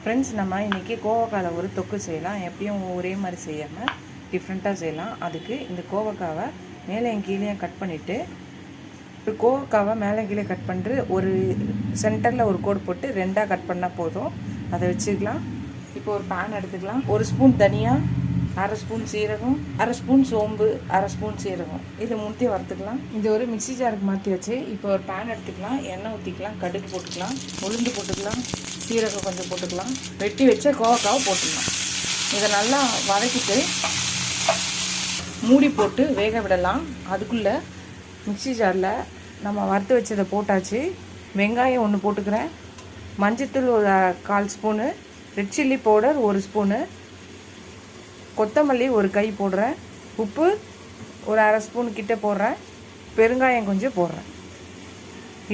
Friends, நம்ம இன்றைக்கி கோவக்காயில் ஒரு தொக்கு செய்யலாம். எப்பயும் ஒரே மாதிரி செய்யாமல் டிஃப்ரெண்ட்டாக செய்யலாம். அதுக்கு இந்த கோவக்காவை மேலேயும் கீழேயும் கட் பண்ணிவிட்டு, இப்போ கோவக்காவை மேலே கீழே கட் பண்ணிட்டு ஒரு சென்டரில் ஒரு கோடு போட்டு ரெண்டாக கட் பண்ணால் போதும். அதை வச்சுக்கலாம். இப்போ ஒரு பேன் எடுத்துக்கலாம். ஒரு ஸ்பூன் தனியா, அரை ஸ்பூன் சீரகம், அரை ஸ்பூன் சோம்பு, அரை ஸ்பூன் சீரகம், இது மூணுத்தையும் வறுத்துக்கலாம். இது ஒரு மிக்சி ஜாருக்கு மாற்றியாச்சு. இப்போ ஒரு பேன் எடுத்துக்கலாம். எண்ணெய் ஊற்றிக்கலாம். கடுகு போட்டுக்கலாம். உளுந்து போட்டுக்கலாம். சீரகம் கொஞ்சம் போட்டுக்கலாம். வெட்டி வச்ச கோவக்காவை போட்டுக்கலாம். இதை நல்லா வதக்கிட்டு மூடி போட்டு வேக விடலாம். அதுக்குள்ளே மிக்சி ஜாரில் நம்ம வறுத்து வச்சதை போட்டாச்சு. வெங்காயம் ஒன்று போட்டுக்கிறேன். மஞ்சத்தூள் ஒரு 1/4 spoon, red chilli powder 1 spoon, கொத்தமல்லி ஒரு கை போடுறேன், உப்பு ஒரு அரை ஸ்பூன் கிட்ட போடுறேன், பெருங்காயம் கொஞ்சம் போடுறேன்.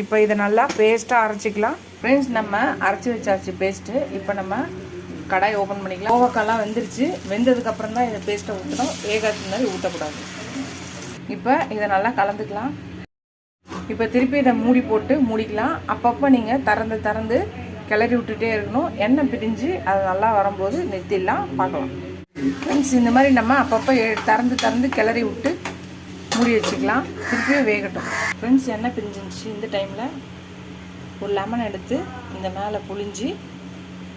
இப்போ இதை நல்லா பேஸ்ட்டாக அரைச்சிக்கலாம். ஃப்ரெண்ட்ஸ், நம்ம அரைச்சி வச்சாச்சு பேஸ்ட்டு. இப்போ நம்ம கடாய் ஓப்பன் பண்ணிக்கலாம். கோவக்காலாம் வெந்துருச்சு. வெந்ததுக்கப்புறம் தான் இதை பேஸ்ட்டை ஊற்றணும். வேகாத மாதிரி ஊற்றக்கூடாது. இப்போ இதை நல்லா கலந்துக்கலாம். இப்போ திருப்பி இதை மூடி போட்டு மூடிக்கலாம். அப்பப்போ நீங்கள் திறந்து கிளறி விட்டுட்டே இருக்கணும். எண்ணெய் பிரிஞ்சு அது நல்லா வரும்போது நிறுத்திடலாம். பார்க்கலாம். ஃப்ரெண்ட்ஸ், இந்த மாதிரி நம்ம அப்பப்போ திறந்து கிளறி விட்டு மூடி வச்சுக்கலாம். திருப்பியும் வேகட்டும். ஃப்ரெண்ட்ஸ், எண்ணெய் பிரிஞ்சிருந்துச்சு. இந்த டைமில் ஒரு லெமன் எடுத்து இந்த மேலே புழிஞ்சி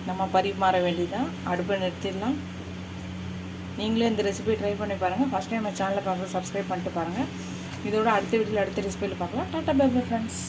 நம்ம பரிமாற வேண்டியதான். அடுப்பை நிறுத்திடலாம். நீங்களே இந்த ரெசிபி ட்ரை பண்ணி பாருங்கள். ஃபஸ்ட் டைம் நம்ம சேனலை பார்க்க சப்ஸ்கிரைப் பண்ணிட்டு பாருங்கள். இதோட அடுத்த வீடியோவில் அடுத்த ரெசிபியில் பார்க்கலாம். Tata bye bye friends.